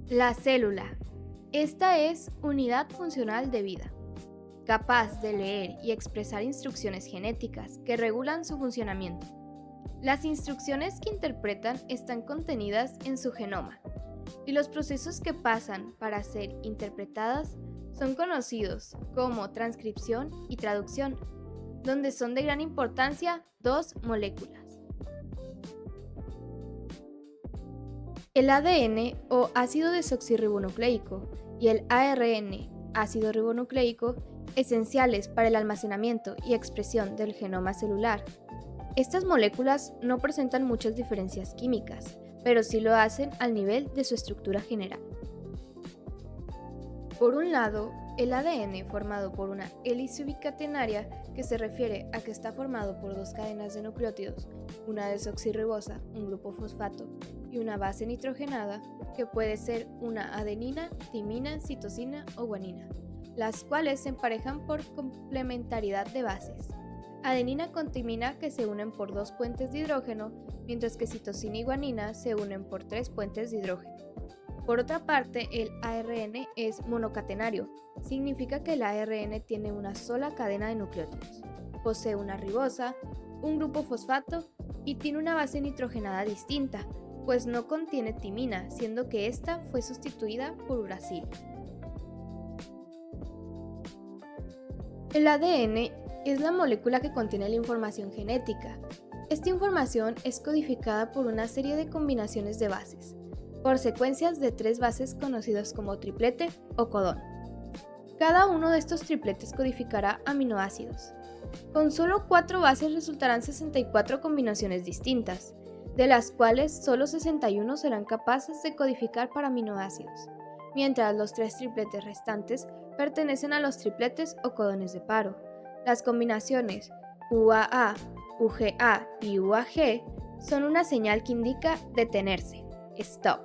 La célula. Esta es unidad funcional de vida, capaz de leer y expresar instrucciones genéticas que regulan su funcionamiento. Las instrucciones que interpretan están contenidas en su genoma, y los procesos que pasan para ser interpretadas son conocidos como transcripción y traducción, donde son de gran importancia dos moléculas. El ADN o ácido desoxirribonucleico y el ARN, ácido ribonucleico, esenciales para el almacenamiento y expresión del genoma celular. Estas moléculas no presentan muchas diferencias químicas, pero sí lo hacen al nivel de su estructura general. Por un lado, el ADN formado por una hélice bicatenaria, que se refiere a que está formado por dos cadenas de nucleótidos, una desoxirribosa, un grupo fosfato, y una base nitrogenada, que puede ser una adenina, timina, citosina o guanina, las cuales se emparejan por complementariedad de bases. Adenina con timina que se unen por dos puentes de hidrógeno, mientras que citosina y guanina se unen por tres puentes de hidrógeno. Por otra parte, el ARN es monocatenario, significa que el ARN tiene una sola cadena de nucleótidos, posee una ribosa, un grupo fosfato y tiene una base nitrogenada distinta, pues no contiene timina, siendo que esta fue sustituida por uracil. El ADN es la molécula que contiene la información genética. Esta información es codificada por una serie de combinaciones de bases, por secuencias de 3 bases conocidas como triplete o codón. Cada uno de estos tripletes codificará aminoácidos. Con solo 4 bases resultarán 64 combinaciones distintas, de las cuales solo 61 serán capaces de codificar para aminoácidos, mientras los 3 tripletes restantes pertenecen a los tripletes o codones de paro. Las combinaciones UAA, UGA y UAG son una señal que indica detenerse, stop.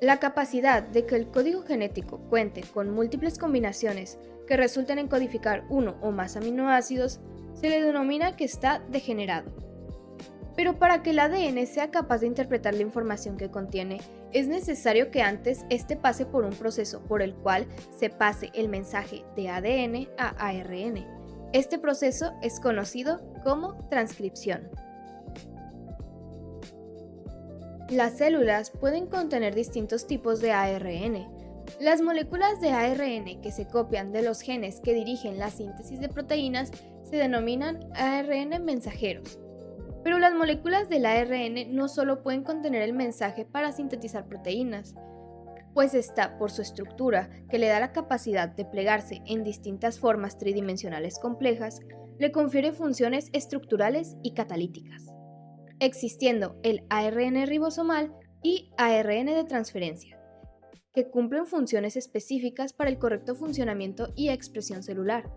La capacidad de que el código genético cuente con múltiples combinaciones que resulten en codificar uno o más aminoácidos se le denomina que está degenerado. Pero para que el ADN sea capaz de interpretar la información que contiene, es necesario que antes éste pase por un proceso por el cual se pase el mensaje de ADN a ARN. Este proceso es conocido como transcripción. Las células pueden contener distintos tipos de ARN. Las moléculas de ARN que se copian de los genes que dirigen la síntesis de proteínas se denominan ARN mensajeros. Pero las moléculas del ARN no solo pueden contener el mensaje para sintetizar proteínas, pues está por su estructura, que le da la capacidad de plegarse en distintas formas tridimensionales complejas, le confiere funciones estructurales y catalíticas, existiendo el ARN ribosomal y ARN de transferencia, que cumplen funciones específicas para el correcto funcionamiento y expresión celular.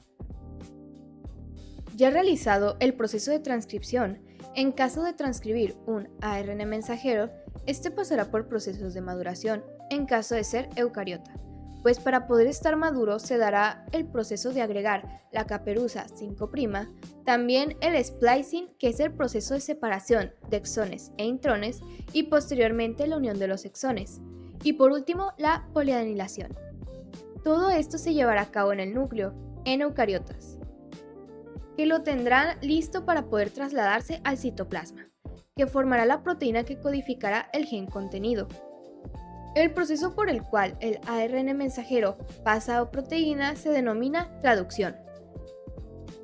Ya realizado el proceso de transcripción, en caso de transcribir un ARN mensajero, este pasará por procesos de maduración, en caso de ser eucariota, pues para poder estar maduro se dará el proceso de agregar la caperuza 5', también el splicing, que es el proceso de separación de exones e intrones, y posteriormente la unión de los exones, y por último la poliadenilación. Todo esto se llevará a cabo en el núcleo, en eucariotas, que lo tendrán listo para poder trasladarse al citoplasma, que formará la proteína que codificará el gen contenido. El proceso por el cual el ARN mensajero pasa a proteína se denomina traducción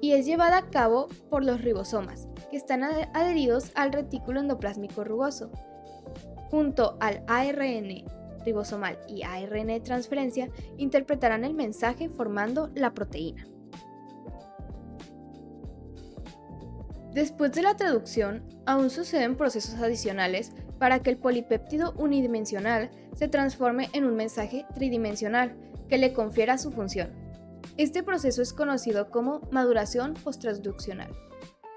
y es llevada a cabo por los ribosomas, que están adheridos al retículo endoplásmico rugoso. Junto al ARN ribosomal y ARN de transferencia, interpretarán el mensaje formando la proteína. Después de la traducción, aún suceden procesos adicionales para que el polipéptido unidimensional se transforme en un mensaje tridimensional que le confiera su función. Este proceso es conocido como maduración posttransduccional,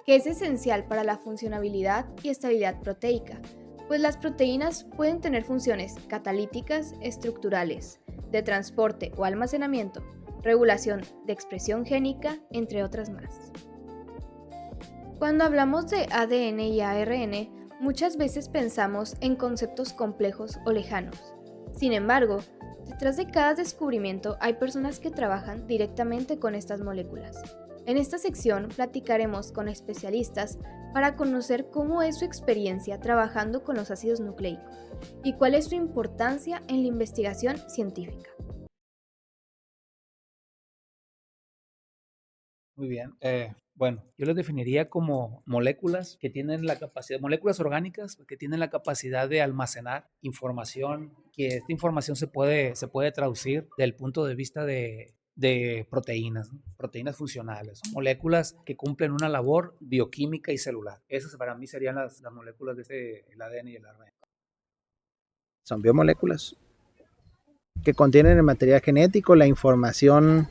que es esencial para la funcionabilidad y estabilidad proteica, pues las proteínas pueden tener funciones catalíticas, estructurales, de transporte o almacenamiento, regulación de expresión génica, entre otras más. Cuando hablamos de ADN y ARN, Muchas veces pensamos en conceptos complejos o lejanos. Sin embargo, detrás de cada descubrimiento hay personas que trabajan directamente con estas moléculas. En esta sección platicaremos con especialistas para conocer cómo es su experiencia trabajando con los ácidos nucleicos y cuál es su importancia en la investigación científica. Muy bien. Bueno, yo las definiría como moléculas que tienen la capacidad, moléculas orgánicas que tienen la capacidad de almacenar información, que esta información se puede traducir desde el punto de vista de proteínas, ¿no? Proteínas funcionales, son moléculas que cumplen una labor bioquímica y celular. Esas para mí serían las moléculas de el ADN y el ARN. Son biomoléculas que contienen el material genético, la información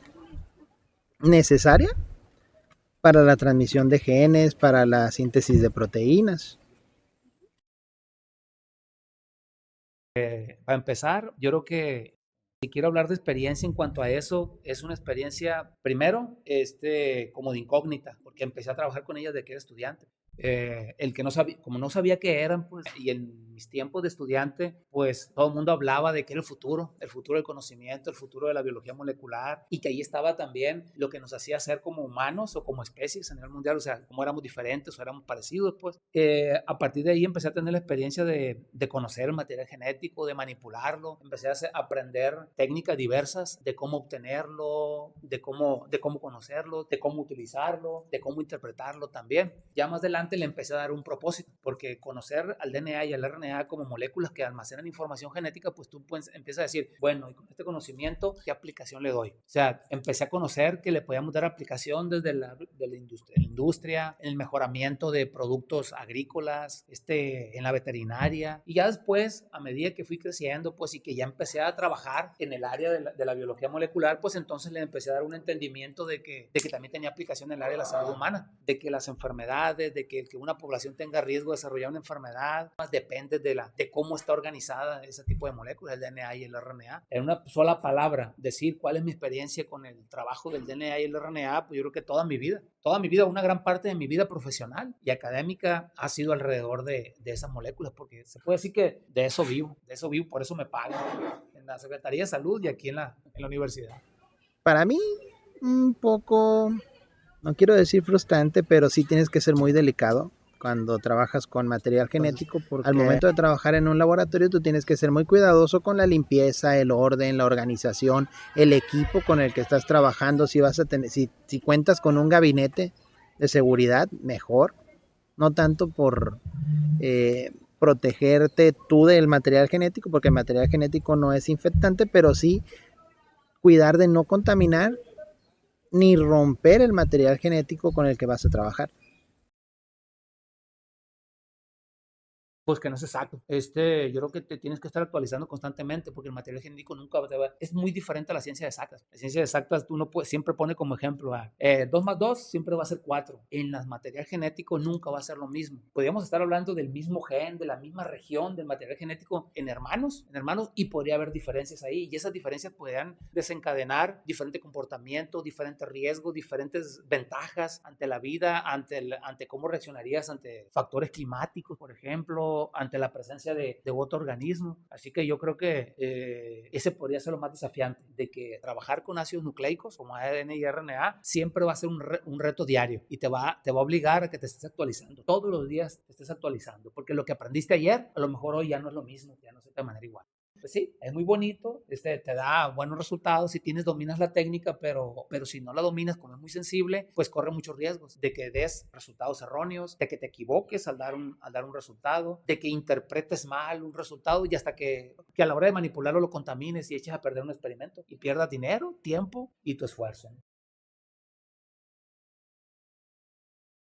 necesaria para la transmisión de genes, para la síntesis de proteínas. Para empezar, yo creo que si quiero hablar de experiencia en cuanto a eso, es una experiencia, primero, como de incógnita, porque empecé a trabajar con ellas desde que era estudiante. El que no sabía, como no sabía qué eran, pues, y en mis tiempos de estudiante, pues todo el mundo hablaba de que era el futuro del conocimiento, el futuro de la biología molecular, y que ahí estaba también lo que nos hacía ser como humanos o como especies a nivel mundial, o sea, cómo éramos diferentes o éramos parecidos, pues. A partir de ahí empecé a tener la experiencia de conocer el material genético, de manipularlo, empecé a aprender técnicas diversas de cómo obtenerlo, de cómo conocerlo, de cómo utilizarlo, de cómo interpretarlo también. Ya más adelante le empecé a dar un propósito, porque conocer al DNA y al RNA como moléculas que almacenan información genética, pues tú empiezas a decir, bueno, y con este conocimiento, ¿qué aplicación le doy? O sea, empecé a conocer que le podíamos dar aplicación desde de la industria, en el mejoramiento de productos agrícolas, en la veterinaria, y ya después, a medida que fui creciendo, pues y que ya empecé a trabajar en el área de la biología molecular, pues entonces le empecé a dar un entendimiento de que también tenía aplicación en el área de la salud humana, de que las enfermedades, de que una población tenga riesgo de desarrollar una enfermedad, más depende de cómo está organizada ese tipo de moléculas, el DNA y el RNA. En una sola palabra, decir cuál es mi experiencia con el trabajo del DNA y el RNA, pues yo creo que toda mi vida, una gran parte de mi vida profesional y académica ha sido alrededor de esas moléculas, porque se puede decir que de eso vivo, por eso me pagan en la Secretaría de Salud y aquí en la universidad. Para mí, un poco, no quiero decir frustrante, pero sí tienes que ser muy delicado cuando trabajas con material genético, porque al momento de trabajar en un laboratorio tú tienes que ser muy cuidadoso con la limpieza, el orden, la organización, el equipo con el que estás trabajando. Si vas a tener, si cuentas con un gabinete de seguridad, mejor, no tanto por protegerte tú del material genético, porque el material genético no es infectante, pero sí cuidar de no contaminar ni romper el material genético con el que vas a trabajar. Pues que no es exacto. Yo creo que te tienes que estar actualizando constantemente porque el material genético nunca es muy diferente a la ciencia de exactas. La ciencia de exactas uno siempre pone como ejemplo a 2 más 2 siempre va a ser 4. En el material genético nunca va a ser lo mismo. Podríamos estar hablando del mismo gen, de la misma región del material genético en hermanos, y podría haber diferencias ahí y esas diferencias podrían desencadenar diferente comportamiento, diferentes riesgos, diferentes ventajas ante la vida, ante cómo reaccionarías ante factores climáticos, por ejemplo, ante la presencia de otro organismo. Así que yo creo que ese podría ser lo más desafiante, de que trabajar con ácidos nucleicos como ADN y RNA siempre va a ser un reto diario y te va a obligar a que te estés actualizando. Todos los días te estés actualizando, porque lo que aprendiste ayer, a lo mejor hoy ya no es lo mismo, ya no se de manera igual. Pues sí, es muy bonito, te da buenos resultados si dominas la técnica, pero si no la dominas, como es muy sensible, pues corre muchos riesgos de que des resultados erróneos, de que te equivoques al dar un resultado, de que interpretes mal un resultado y hasta que a la hora de manipularlo lo contamines y eches a perder un experimento y pierdas dinero, tiempo y tu esfuerzo.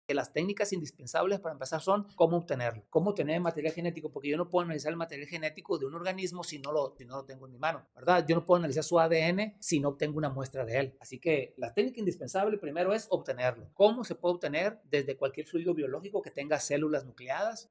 Que las técnicas indispensables para empezar son cómo obtenerlo, cómo obtener material genético, porque yo no puedo analizar el material genético de un organismo si no lo tengo en mi mano, ¿verdad? Yo no puedo analizar su ADN si no obtengo una muestra de él. Así que la técnica indispensable primero es obtenerlo. ¿Cómo se puede obtener? Desde cualquier fluido biológico que tenga células nucleadas.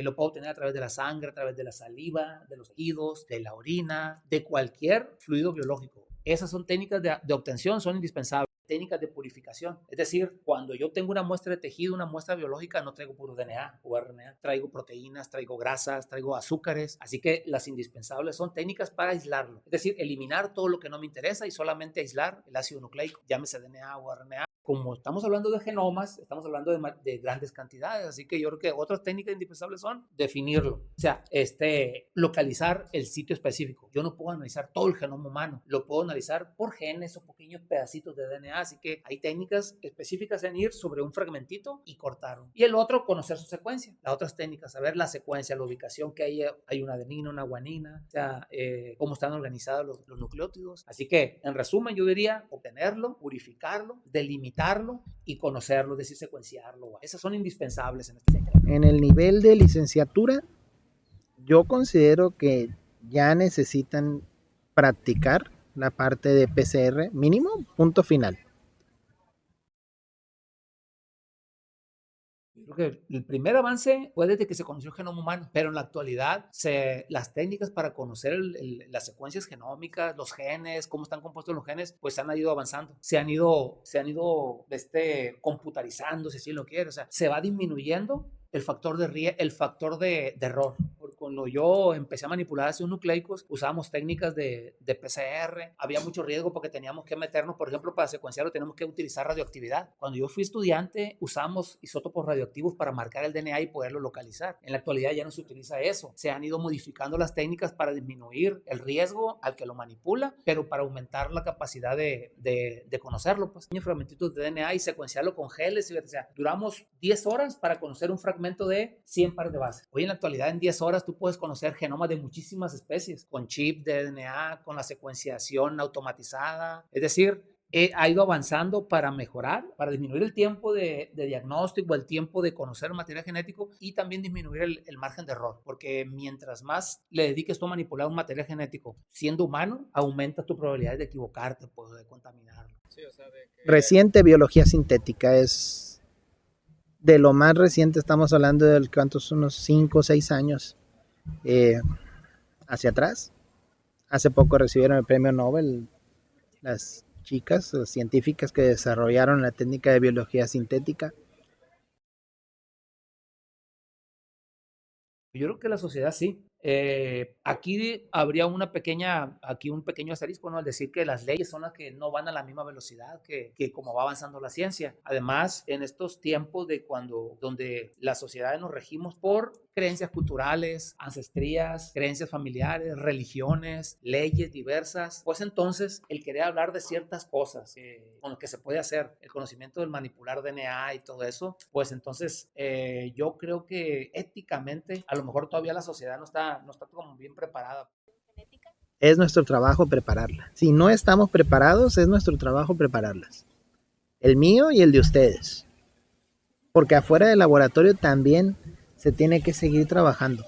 Lo puedo obtener a través de la sangre, a través de la saliva, de los tejidos, de la orina, de cualquier fluido biológico. Esas son técnicas de obtención, son indispensables. técnicas de purificación. Es decir, cuando yo tengo una muestra de tejido, una muestra biológica, no traigo puro DNA o RNA, traigo proteínas, traigo grasas, traigo azúcares. Así que las indispensables son técnicas para aislarlo. Es decir, eliminar todo lo que no me interesa y solamente aislar el ácido nucleico, llámese DNA o RNA. Como estamos hablando de genomas, estamos hablando de grandes cantidades, así que yo creo que otras técnicas indispensables son definirlo, o sea, localizar el sitio específico. Yo no puedo analizar todo el genoma humano, lo puedo analizar por genes o pequeños pedacitos de DNA, así que hay técnicas específicas en ir sobre un fragmentito y cortarlo. Y el otro, conocer su secuencia. Las otras técnicas, saber la secuencia, la ubicación que hay una adenina, una guanina, o sea, cómo están organizados los nucleótidos. Así que, en resumen, yo diría obtenerlo, purificarlo, delimitarlo y conocerlo, es decir, secuenciarlo. Esas son indispensables en este sector. En el nivel de licenciatura, yo considero que ya necesitan practicar la parte de PCR mínimo, punto final. Creo que el primer avance fue desde que se conoció el genoma humano, pero en la actualidad las técnicas para conocer las secuencias genómicas, los genes, cómo están compuestos los genes, pues han ido avanzando, se han ido computarizando, si así lo quieres, o sea, se va disminuyendo el factor de error. Cuando yo empecé a manipular ácidos nucleicos, usábamos técnicas de PCR, había mucho riesgo porque teníamos que meternos, por ejemplo, para secuenciarlo tenemos que utilizar radioactividad. Cuando yo fui estudiante, usamos isótopos radioactivos para marcar el DNA y poderlo localizar. En la actualidad ya no se utiliza eso. Se han ido modificando las técnicas para disminuir el riesgo al que lo manipula, pero para aumentar la capacidad de conocerlo. Pues, fragmentitos de DNA y secuenciarlo con geles. O sea, duramos 10 horas para conocer un fragmento de 100 pares de bases. Hoy en la actualidad, en 10 horas, tú puedes conocer genomas de muchísimas especies, con chip de DNA, con la secuenciación automatizada. Es decir, ha ido avanzando para mejorar, para disminuir el tiempo de diagnóstico, el tiempo de conocer el material genético y también disminuir el margen de error, porque mientras más le dediques tú a manipular un material genético siendo humano, aumenta tu probabilidad de equivocarte, pues, de contaminarlo. Sí, o sea, reciente biología sintética es de lo más reciente, estamos hablando de unos 5 o 6 años hacia atrás. Hace poco recibieron el premio Nobel las chicas, las científicas que desarrollaron la técnica de biología sintética. Yo creo que la sociedad sí. Aquí habría un pequeño asterisco, ¿no? Al decir que las leyes son las que no van a la misma velocidad que como va avanzando la ciencia. Además, en estos tiempos donde la sociedad nos regimos por creencias culturales, ancestrías, creencias familiares, religiones, leyes diversas, pues entonces el querer hablar de ciertas cosas con lo que se puede hacer, el conocimiento del manipular DNA y todo eso, pues entonces yo creo que éticamente a lo mejor todavía la sociedad no está como bien preparada. Es nuestro trabajo prepararla. Si no estamos preparados, es nuestro trabajo prepararlas. El mío y el de ustedes. Porque afuera del laboratorio también se tiene que seguir trabajando.